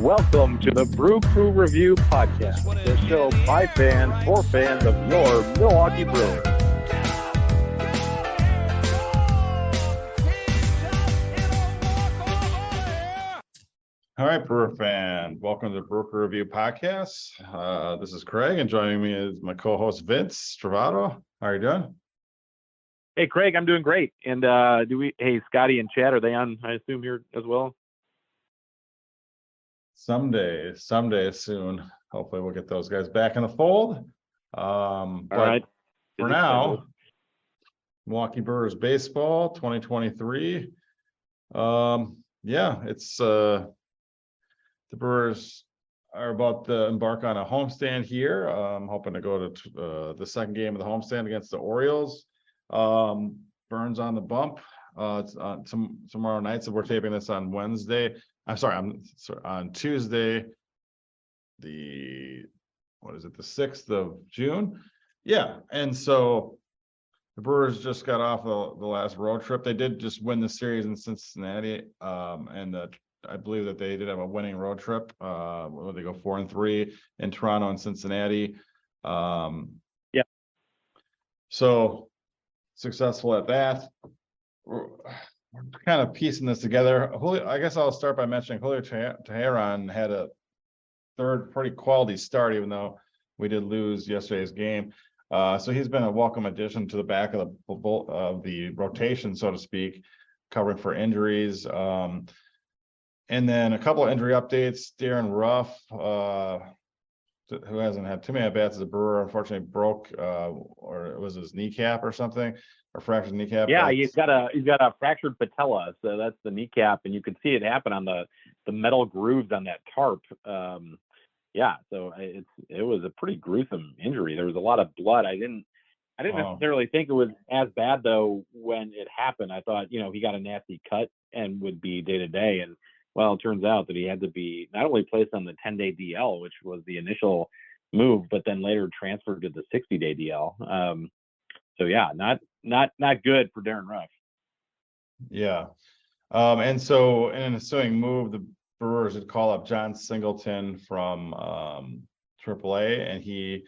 Welcome to the Brew Crew Review Podcast, the show by fans for fans of your Milwaukee Brewers. All right, Brewer fan, welcome to the Brew Crew Review Podcast. This is Craig, and joining me is my co-host Vince Travato. How are you doing? Hey, Craig, I'm doing great. And hey, Scotty and Chad, are they on, I assume, here as well? Someday soon. Hopefully we'll get those guys back in the fold. All right. For now, Milwaukee Brewers baseball 2023. It's the Brewers are about to embark on a homestand here. I'm hoping to go to the second game of the homestand against the Orioles. Burns on the bump. It's tomorrow night, so we're taping this on Wednesday. On Tuesday, the 6th of June. Yeah, and so the Brewers just got off the last road trip. They did just win the series in Cincinnati, and I believe that they did have a winning road trip. Where they go 4-3 in Toronto and Cincinnati. Yeah. So successful at that. We're kind of piecing this together. I guess I'll start by mentioning Julio Teheran had a third pretty quality start, even though we did lose yesterday's game. So he's been a welcome addition to the back of the rotation, so to speak, covering for injuries. And then a couple of injury updates. Darren Ruff, who hasn't had too many at-bats as a Brewer, unfortunately broke, or it was his kneecap or something, or fractured kneecap. Yeah, he's got a fractured patella, so that's the kneecap, and you can see it happen on the metal grooves on that tarp. So it was a pretty gruesome injury. There was a lot of blood. I didn't necessarily think it was as bad though when it happened. I thought, he got a nasty cut and would be day to day, and well, it turns out that he had to be not only placed on the 10-day DL, which was the initial move, but then later transferred to the 60-day DL. Not good for Darren Ruff. Yeah. And so in an ensuing move, the Brewers would call up John Singleton from AAA, and he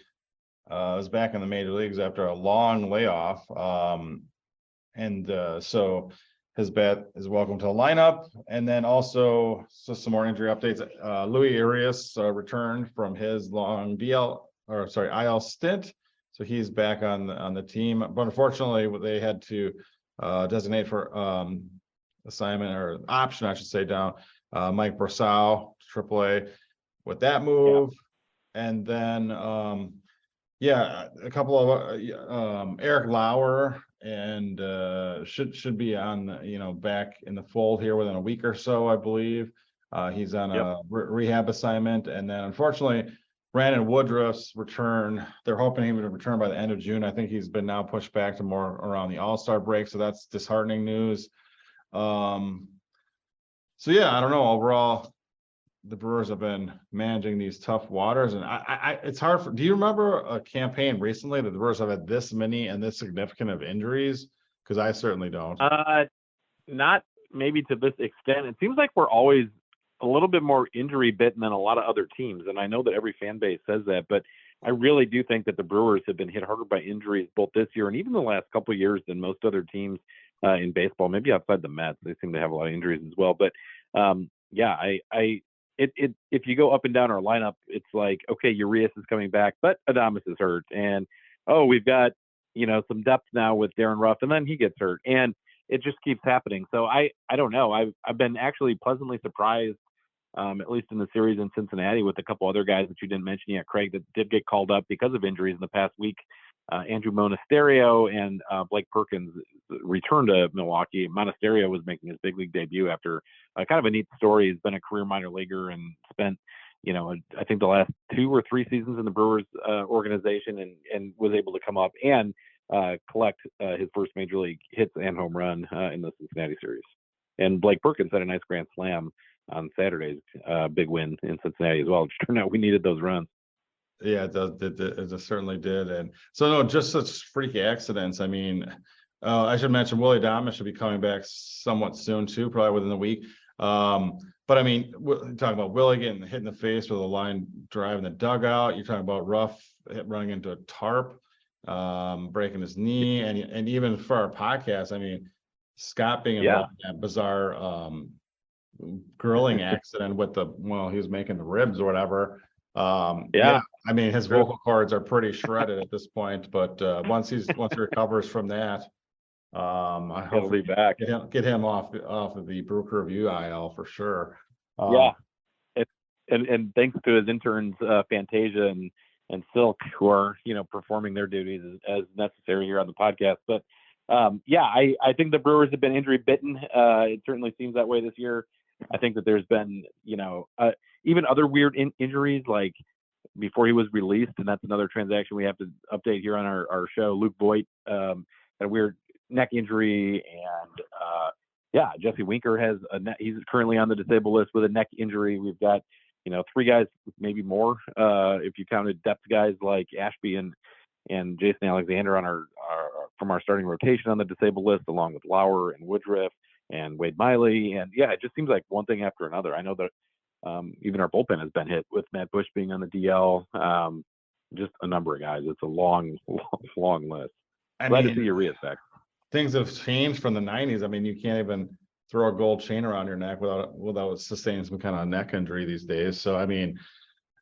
was back in the major leagues after a long layoff. So his bat is welcome to the lineup. And then also some more injury updates. Louis Arias returned from his long IL stint. So he's back on the team. But unfortunately, they had to designate for assignment or option, I should say, down Mike Brosseau, AAA, with that move. Yeah. And then, a couple of Eric Lauer and should be on, back in the fold here within a week or so, I believe. He's on a rehab assignment. And then, unfortunately, Brandon Woodruff's return, they're hoping he would return by the end of June. I think he's been now pushed back to more around the All-Star break, so that's disheartening news. I don't know. Overall, the Brewers have been managing these tough waters, and it's hard. Do you remember a campaign recently that the Brewers have had this many and this significant of injuries? Because I certainly don't. Not maybe to this extent. It seems like we're always a little bit more injury bitten than a lot of other teams, and I know that every fan base says that, but I really do think that the Brewers have been hit harder by injuries both this year and even the last couple of years than most other teams in baseball. Maybe outside the Mets, they seem to have a lot of injuries as well. But if you go up and down our lineup, it's like, okay, Urias is coming back, but Adames is hurt, and we've got some depth now with Darren Ruff, and then he gets hurt, and it just keeps happening. So I don't know. I've been actually pleasantly surprised. At least in the series in Cincinnati, with a couple other guys that you didn't mention yet, Craig, that did get called up because of injuries in the past week. Andrew Monasterio and Blake Perkins returned to Milwaukee. Monasterio was making his big league debut after kind of a neat story. He's been a career minor leaguer and spent, I think the last 2 or 3 seasons in the Brewers organization, and was able to come up and collect his first major league hits and home run in the Cincinnati series. And Blake Perkins had a nice grand slam on Saturday's big win in Cincinnati as well. It turned out we needed those runs. Yeah, it does. It certainly did. And so, no, just such freaky accidents. I mean, I should mention Willie Adamas should be coming back somewhat soon too, probably within the week. But I mean, talking about Willie getting hit in the face with a line drive in the dugout. You're talking about Ruff running into a tarp, breaking his knee, and even for our podcast, I mean, Scott being Yeah. involved in that bizarre grilling accident with he was making the ribs or whatever. Yeah, I mean, his vocal cords are pretty shredded at this point, but once he recovers from that, I hope be back. get him off of the Brew Review IL for sure. Yeah. And thanks to his interns, Fantasia and Silk, who are, performing their duties as necessary here on the podcast. But yeah, I think the Brewers have been injury bitten. It certainly seems that way this year. I think that there's been, even other weird injuries, like before he was released, and that's another transaction we have to update here on our show. Luke Voigt had a weird neck injury, and yeah, Jesse Winker has he's currently on the disabled list with a neck injury. We've got, 3 guys, maybe more, if you counted depth guys like Ashby and Jason Alexander on our from our starting rotation on the disabled list, along with Lauer and Woodruff and Wade Miley. And yeah, it just seems like one thing after another. I know that even our bullpen has been hit with Matt Bush being on the DL. Just a number of guys. It's a long list. Glad to see Urias back. Things have changed from the 90s. I mean, you can't even throw a gold chain around your neck without sustaining some kind of neck injury these days. So I mean,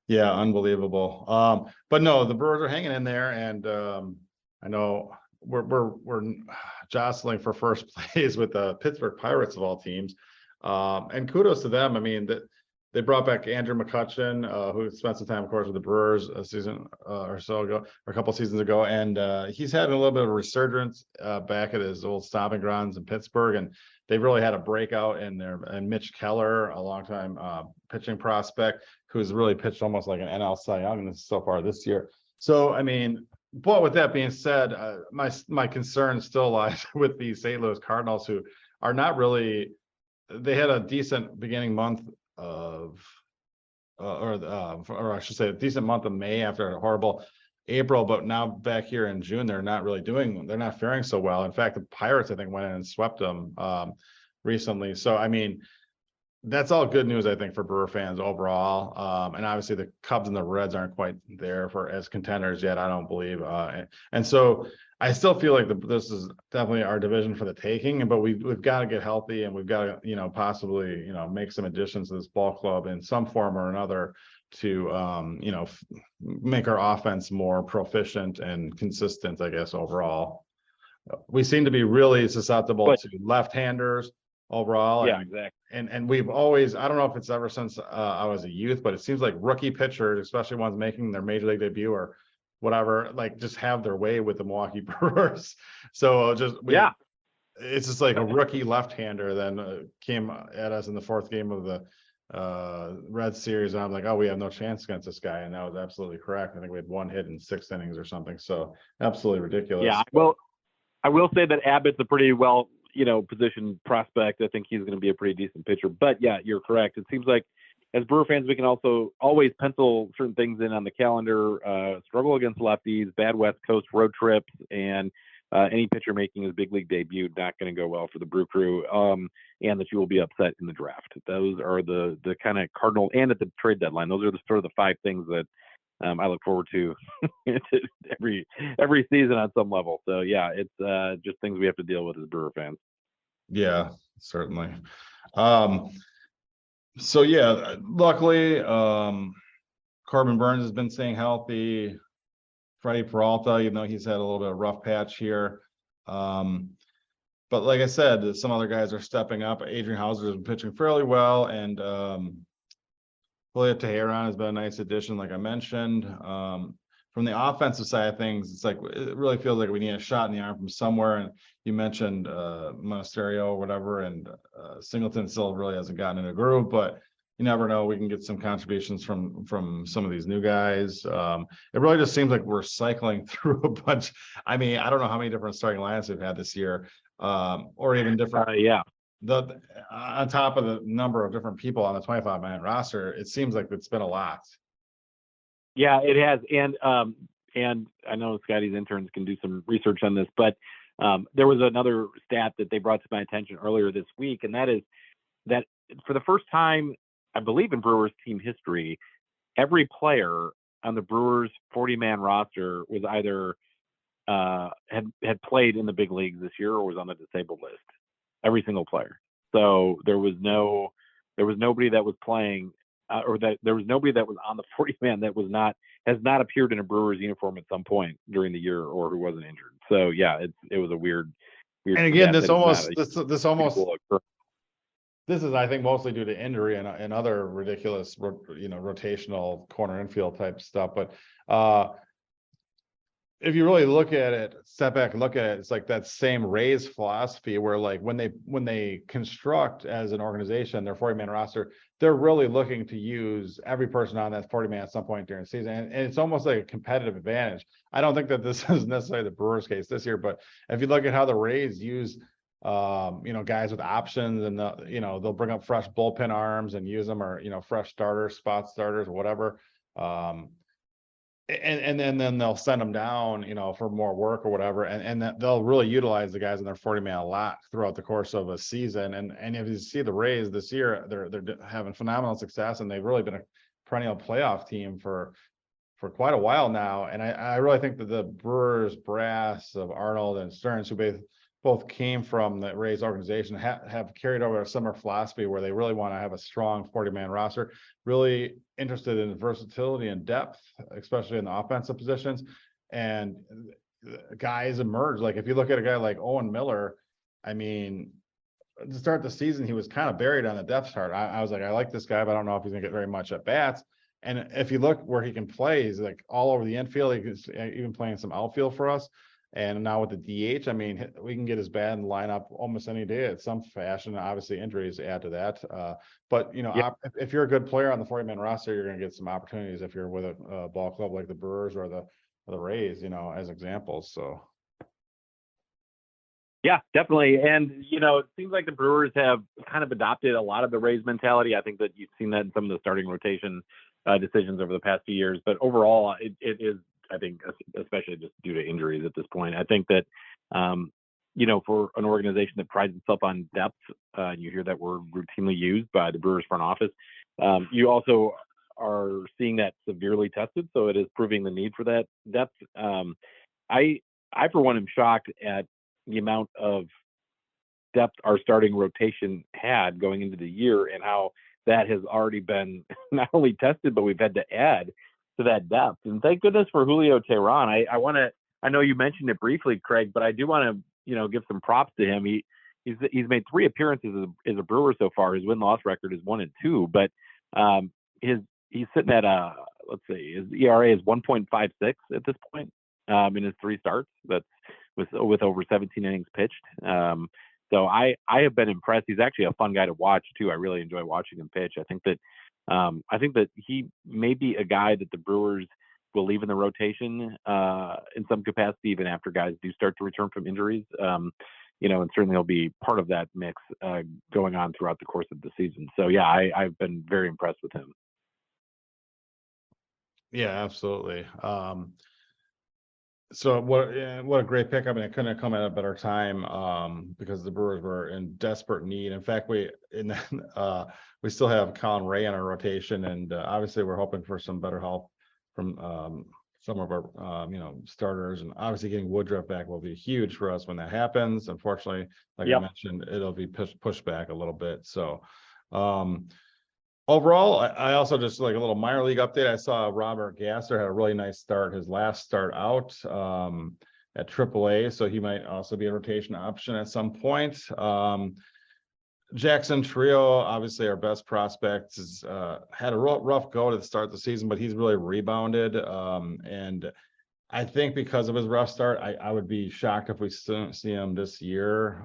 yeah, unbelievable. But no, the Brewers are hanging in there, and I know we're jostling for first place with the Pittsburgh Pirates of all teams. And kudos to them. I mean, they brought back Andrew McCutchen, who spent some time, of course, with the Brewers a season or so ago, or a couple of seasons ago, and he's having a little bit of a resurgence back at his old stomping grounds in Pittsburgh, and they've really had a breakout in there. And Mitch Keller, a longtime pitching prospect, who's really pitched almost like an NL Cy Young so far this year. So, I mean, but with that being said, my concern still lies with the St. Louis Cardinals, who are not really. They had a decent beginning month of, or I should say, a decent month of May after a horrible April, but now back here in June, they're not faring so well. In fact, the Pirates, I think, went in and swept them recently. So, I mean, that's all good news, I think, for Brewer fans overall. And obviously the Cubs and the Reds aren't quite there as contenders yet, I don't believe. And so I still feel like this is definitely our division for the taking, but we've got to get healthy, and we've got to, possibly, make some additions to this ball club in some form or another to, make our offense more proficient and consistent, I guess, overall. We seem to be really susceptible to left-handers overall. Yeah, exactly. And we've always, I don't know if it's ever since I was a youth, but it seems like rookie pitchers, especially ones making their major league debut or whatever, like just have their way with the Milwaukee Brewers. So it's just like a rookie left-hander then came at us in the 4th game of the Red Series, and I'm like, oh, we have no chance against this guy, and that was absolutely correct. I think we had 1 hit in 6 innings or something. So absolutely ridiculous. Yeah, well, I will say that Abbott's a pretty well positioned prospect. I think he's going to be a pretty decent pitcher. But yeah, you're correct. It seems like as Brewer fans, we can also always pencil certain things in on the calendar. Struggle against lefties, bad West Coast road trips, and any pitcher making his big league debut not going to go well for the Brew Crew. And that you will be upset in the draft. Those are the kind of cardinal, and at the trade deadline. Those are the sort of the 5 things that I look forward to every season on some level. So yeah, it's just things we have to deal with as Brewer fans. Yeah, certainly. So yeah, luckily, Corbin Burns has been staying healthy. Freddie Peralta, he's had a little bit of rough patch here. But like I said, some other guys are stepping up. Adrian Hauser has been pitching fairly well, and Julia Teheran has been a nice addition, like I mentioned. From the offensive side of things, it's like it really feels like we need a shot in the arm from somewhere. And you mentioned Monasterio or whatever, and Singleton still really hasn't gotten in a groove, but you never know. We can get some contributions from some of these new guys. It really just seems like we're cycling through a bunch. I mean, I don't know how many different starting lineups we've had this year, or even different. On top of the number of different people on the 25-man roster, it seems like it's been a lot. Yeah, it has. And I know Scotty's interns can do some research on this, but There was another stat that they brought to my attention earlier this week, and that is that for the first time, I believe in Brewers team history, every player on the Brewers 40-man roster was either had played in the big leagues this year or was on the disabled list. Every single player. So there was nobody that was playing, or that there was nobody that was on the 40-man that has not appeared in a Brewers uniform at some point during the year or who wasn't injured. So yeah, it was a weird. And again, this almost this is, I think, mostly due to injury and other ridiculous, rotational corner infield type stuff. But if you really look at it, step back and look at it, it's like that same Rays philosophy where, like, when they construct as an organization their 40-man roster, they're really looking to use every person on that 40-man at some point during the season. And it's almost like a competitive advantage. I don't think that this is necessarily the Brewers case this year, but if you look at how the Rays use guys with options, and they'll bring up fresh bullpen arms and use them, or fresh starters, spot starters, whatever. And then they'll send them down, for more work or whatever, and they'll really utilize the guys in their 40-man a lot throughout the course of a season. And if you see the Rays this year, they're having phenomenal success, and they've really been a perennial playoff team for quite a while now. And I really think that the Brewers brass of Arnold and Stearns, who both came from the Rays organization, have carried over a similar philosophy where they really want to have a strong 40-man roster, really interested in versatility and depth, especially in the offensive positions. And guys emerge. Like, if you look at a guy like Owen Miller, I mean, to start the season, he was kind of buried on the depth chart. I was like, I like this guy, but I don't know if he's gonna get very much at bats. And if you look where he can play, he's like all over the infield. He's even playing some outfield for us. And now with the DH, I mean, we can get his bat in the lineup almost any day at some fashion. Obviously, injuries add to that. But if you're a good player on the 40-man roster, you're going to get some opportunities if you're with a ball club like the Brewers or the Rays, as examples. So. Yeah, definitely. And, it seems like the Brewers have kind of adopted a lot of the Rays mentality. I think that you've seen that in some of the starting rotation decisions over the past few years. But overall, it is, I think, especially just due to injuries at this point. I think that, for an organization that prides itself on depth, and you hear that word routinely used by the Brewers front office, you also are seeing that severely tested. So it is proving the need for that depth. I, for one, am shocked at the amount of depth our starting rotation had going into the year, and how that has already been not only tested, but we've had to add to that depth. And thank goodness for Julio Teheran. I know you mentioned it briefly, Craig, but I do want to, give some props to him. He's made 3 appearances as a Brewer so far. His win-loss record is 1-2, but he's sitting at let's see, his ERA is 1.56 at this point in his 3 starts. That's with over 17 innings pitched. So I have been impressed. He's actually a fun guy to watch too. I really enjoy watching him pitch. I think that he may be a guy that the Brewers will leave in the rotation in some capacity, even after guys do start to return from injuries. And certainly he'll be part of that mix going on throughout the course of the season. So yeah, I've been very impressed with him. Yeah, absolutely. So what a great pickup, and it couldn't have come at a better time because the Brewers were in desperate need. In fact, we still have Colin Ray in our rotation, and obviously we're hoping for some better help from some of our starters, and obviously getting Woodruff back will be huge for us when that happens. Unfortunately, like I mentioned, it'll be pushed back a little bit. So overall, I also just like a little minor league update. I saw Robert Gasser had a really nice start, his last start out at AAA, so he might also be a rotation option at some point. Jackson Trio, obviously our best prospect, had a rough go to start the season, but he's really rebounded. And I think because of his rough start, I would be shocked if we see him this year.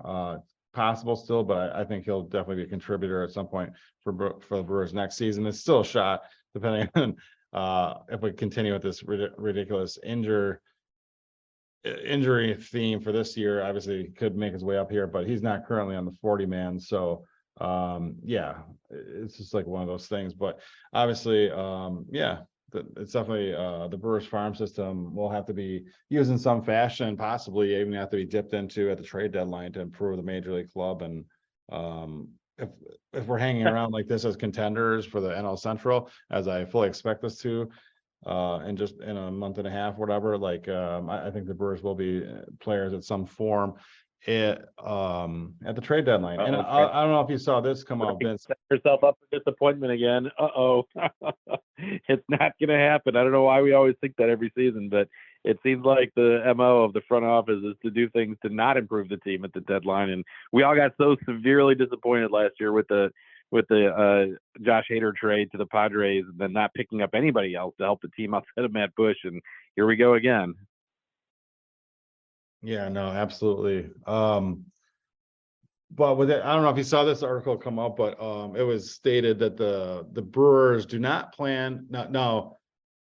Possible still, but I think he'll definitely be a contributor at some point for the Brewers next season. It's still a shot, depending on if we continue with this ridiculous injury theme for this year. Obviously, he could make his way up here, but he's not currently on the 40-man. So yeah, it's just like one of those things. But obviously, yeah, it's definitely the Brewers farm system will have to be used in some fashion, possibly even have to be dipped into at the trade deadline to improve the major league club. And if we're hanging around like this as contenders for the NL Central, as I fully expect us to, and just in a month and a half, whatever, like I think the Brewers will be players at some form at the trade deadline. And I don't know if you saw this come out, Vince. Set yourself up for disappointment again. Uh-oh. It's not going to happen. I don't know why we always think that every season, but it seems like the MO of the front office is to do things to not improve the team at the deadline. And we all got so severely disappointed last year with the Josh Hader trade to the Padres, and then not picking up anybody else to help the team outside of Matt Bush. And here we go again. Yeah, no, absolutely. But with it, I don't know if you saw this article come up, but it was stated that the Brewers do not plan. No,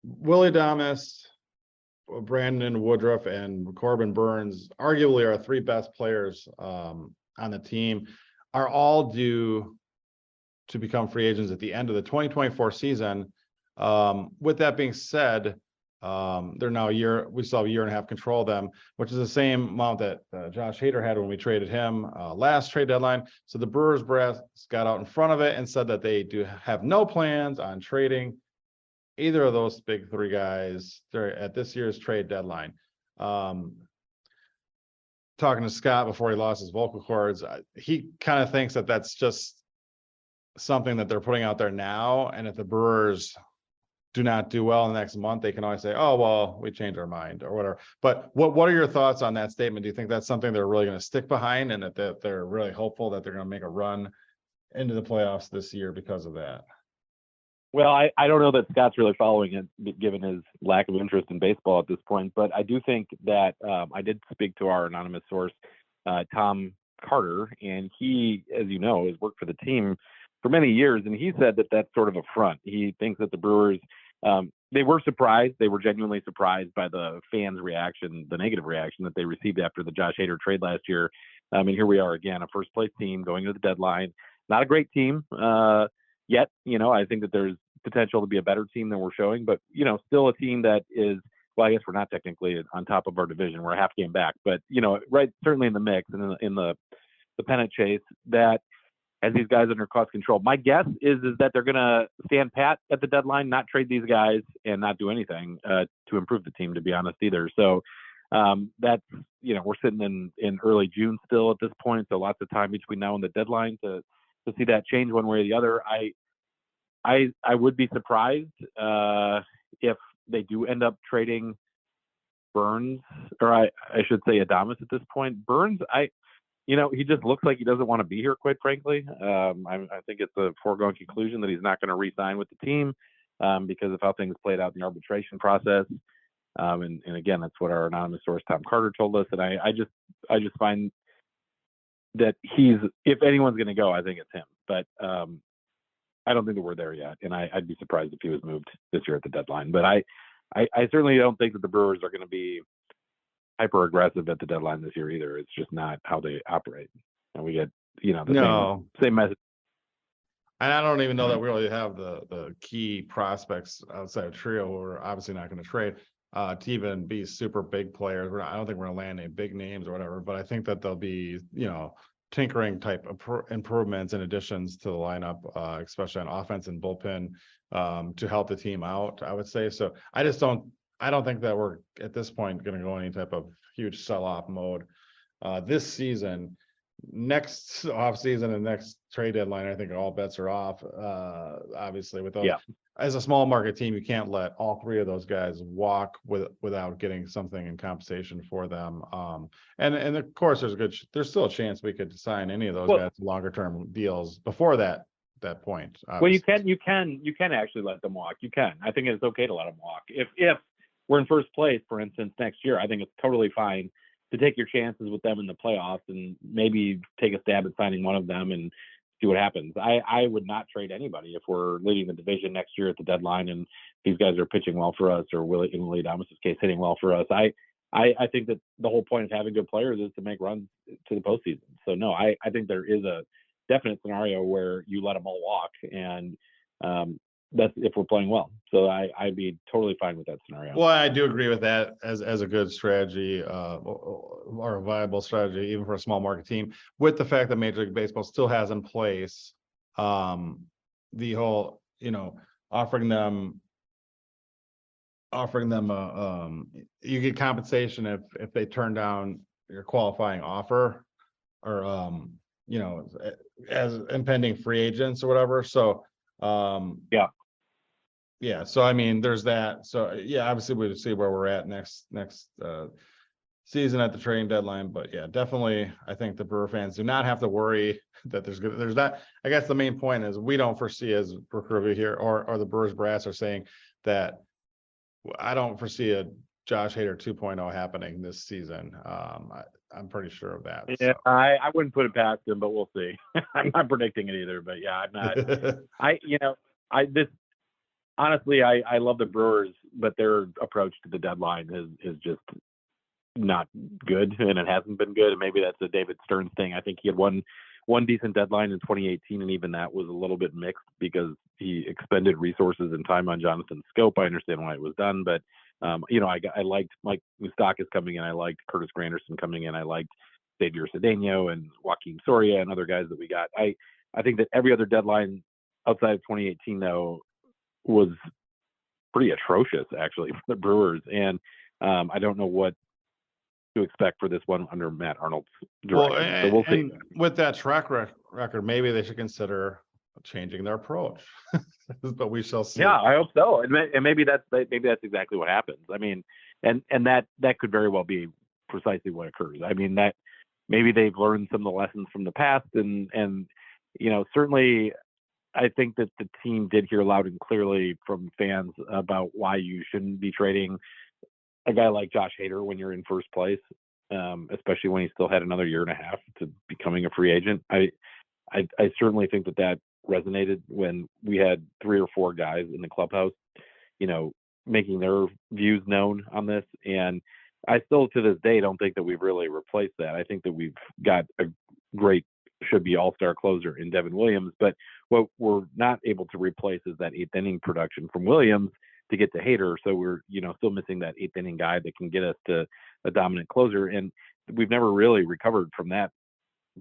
Willie Adames, Brandon Woodruff, and Corbin Burns, arguably our three best players on the team, are all due to become free agents at the end of the 2024 season. With that being said, they're now we still have a year and a half control of them, which is the same amount that Josh Hader had when we traded him last trade deadline. So the Brewers brass got out in front of it and said that they do have no plans on trading either of those big three guys at this year's trade deadline. Talking to Scott before he lost his vocal cords, he kind of thinks that that's just something that they're putting out there now, and if the Brewers do not do well in the next month, they can always say, oh, well, we changed our mind or whatever. But what are your thoughts on that statement? Do you think that's something they're really going to stick behind, and that they're really hopeful that they're going to make a run into the playoffs this year because of that? Well, I don't know that Scott's really following it, given his lack of interest in baseball at this point. But I do think that I did speak to our anonymous source, Tom Carter, and he, as you know, has worked for the team for many years, and he said that that's sort of a front. He thinks that the Brewers, they were surprised. They were genuinely surprised by the fans' reaction, the negative reaction that they received after the Josh Hader trade last year. And here we are again, a first-place team going to the deadline. Not a great team yet. I think that there's potential to be a better team than we're showing, but, still a team that is, well, I guess we're not technically on top of our division. We're a half game back, but, right, certainly in the mix and in the pennant chase that has these guys under cost control. My guess is that they're going to stand pat at the deadline, not trade these guys, and not do anything to improve the team, to be honest, either. So that's, we're sitting in early June still at this point, so lots of time between now and the deadline to see that change one way or the other. I would be surprised if they do end up trading Burns, or I should say Adames at this point. Burns, he just looks like he doesn't want to be here, quite frankly. I think it's a foregone conclusion that he's not going to re-sign with the team because of how things played out in the arbitration process. And again, that's what our anonymous source, Tom Carter, told us. And I just find that if anyone's going to go, I think it's him. But I don't think that we're there yet. And I'd be surprised if he was moved this year at the deadline. But I certainly don't think that the Brewers are going to be hyper aggressive at the deadline this year either. It's just not how they operate, and we get the same message. And I don't even know that we really have the key prospects outside of Trio who are obviously not going to trade to even be super big players. I don't think we're going to land any big names or whatever, but I think that there'll be tinkering type improvements and additions to the lineup, especially on offense and bullpen, to help the team out, I would say. So I don't think that we're at this point going to go any type of huge sell-off mode this season. Next off season and next trade deadline, I think all bets are off. Obviously, with those, as a small market team, you can't let all three of those guys walk without getting something in compensation for them. And of course, there's still a chance we could sign any of those guys to longer term deals before that point. Obviously. Well, you can actually let them walk. You can. I think it's okay to let them walk. If we're in first place, for instance, next year, I think it's totally fine to take your chances with them in the playoffs and maybe take a stab at signing one of them and see what happens. I would not trade anybody if we're leading the division next year at the deadline and these guys are pitching well for us, or in Willie Adames' case, hitting well for us. I think that the whole point of having good players is to make runs to the postseason. So no, I think there is a definite scenario where you let them all walk, and that's if we're playing well. So I'd be totally fine with that scenario. Well, I do agree with that as a good strategy, or a viable strategy, even for a small market team, with the fact that Major League Baseball still has in place the whole, offering them you get compensation if they turn down your qualifying offer, or as impending free agents or whatever. So yeah, so I mean, there's that. So yeah, obviously we'll see where we're at next season at the trading deadline. But yeah, definitely, I think the Brewer fans do not have to worry that there's not. I guess the main point is we don't foresee, as Brew Review here or the Brewers brass are saying, that I don't foresee a Josh Hader 2.0 happening this season. I'm pretty sure of that. Yeah, so. I wouldn't put it past him, but we'll see. I'm not predicting it either, but yeah, I'm not. Honestly, I love the Brewers, but their approach to the deadline is just not good, and it hasn't been good. And maybe that's a David Stearns thing. I think he had one decent deadline in 2018, and even that was a little bit mixed because he expended resources and time on Jonathan Scope. I understand why it was done, but I liked Mike Moustakas coming in. I liked Curtis Granderson coming in. I liked Xavier Cedeno and Joaquin Soria and other guys that we got. I think that every other deadline outside of 2018, though, was pretty atrocious actually for the Brewers, and I don't know what to expect for this one under Matt Arnold's direction. So we'll see. With that track record, maybe they should consider changing their approach, but we shall see. Yeah, I hope so, and maybe that's exactly what happens. I mean, and that could very well be precisely what occurs. I mean, that maybe they've learned some of the lessons from the past, and certainly. I think that the team did hear loud and clearly from fans about why you shouldn't be trading a guy like Josh Hader when you're in first place, especially when he still had another year and a half to becoming a free agent. I certainly think that resonated when we had 3 or 4 guys in the clubhouse, making their views known on this. And I still, to this day, don't think that we've really replaced that. I think that we've got a great should-be all-star closer in Devin Williams, but what we're not able to replace is that 8th inning production from Williams to get to Hader. So we're, still missing that 8th inning guy that can get us to a dominant closer. And we've never really recovered from that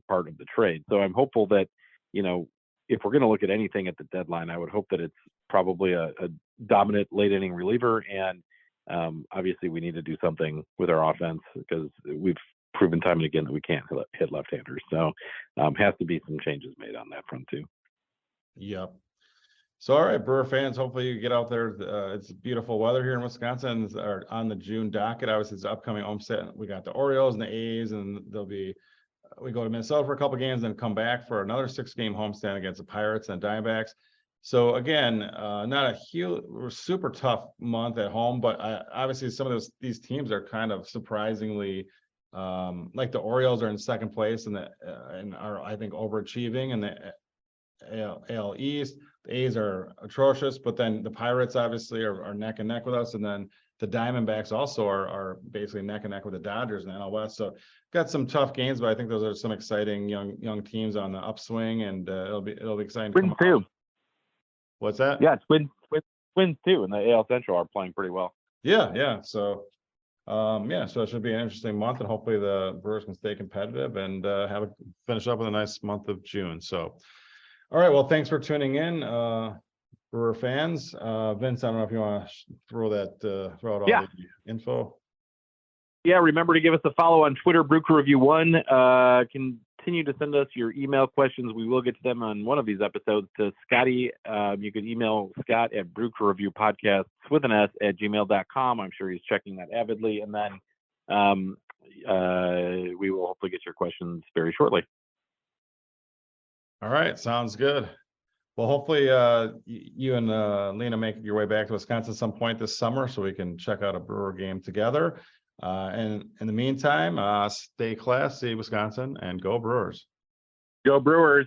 part of the trade. So I'm hopeful that, if we're going to look at anything at the deadline, I would hope that it's probably a dominant late inning reliever. And obviously we need to do something with our offense because we've proven time and again that we can't hit left-handers. So has to be some changes made on that front too. Yep. So, all right, Brewer fans, hopefully you get out there. It's beautiful weather here in Wisconsin. Are on the June docket. Obviously, it's upcoming homestand. We got the Orioles and the A's, and we go to Minnesota for a couple games, then come back for another 6-game homestand against the Pirates and Diamondbacks. So again, not a huge, super tough month at home, but obviously some of these teams are kind of surprisingly. Like the Orioles are in second place and are, I think, overachieving in the AL East. The A's are atrocious, but then the Pirates obviously are neck and neck with us, and then the Diamondbacks also are basically neck and neck with the Dodgers in the NL West. So got some tough games, but I think those are some exciting young teams on the upswing, and it'll be exciting. Twins too. What's that? Yeah, Twins too, and the AL Central are playing pretty well. Yeah. So. So it should be an interesting month, and hopefully the Brewers can stay competitive and finish up with a nice month of June. So, all right, well, thanks for tuning in, Brewer fans. Vince, I don't know if you want to throw out all the info. Yeah, remember to give us a follow on Twitter, Brew Review 1. Continue to send us your email questions. We will get to them on one of these episodes to Scotty. You can email Scott at brewreviewpodcasts with an S at gmail.com. I'm sure he's checking that avidly. And then we will hopefully get your questions very shortly. All right. Sounds good. Well, hopefully you and Lena make your way back to Wisconsin at some point this summer so we can check out a Brewer game together. And in the meantime, stay classy, Wisconsin, and go Brewers. Go Brewers.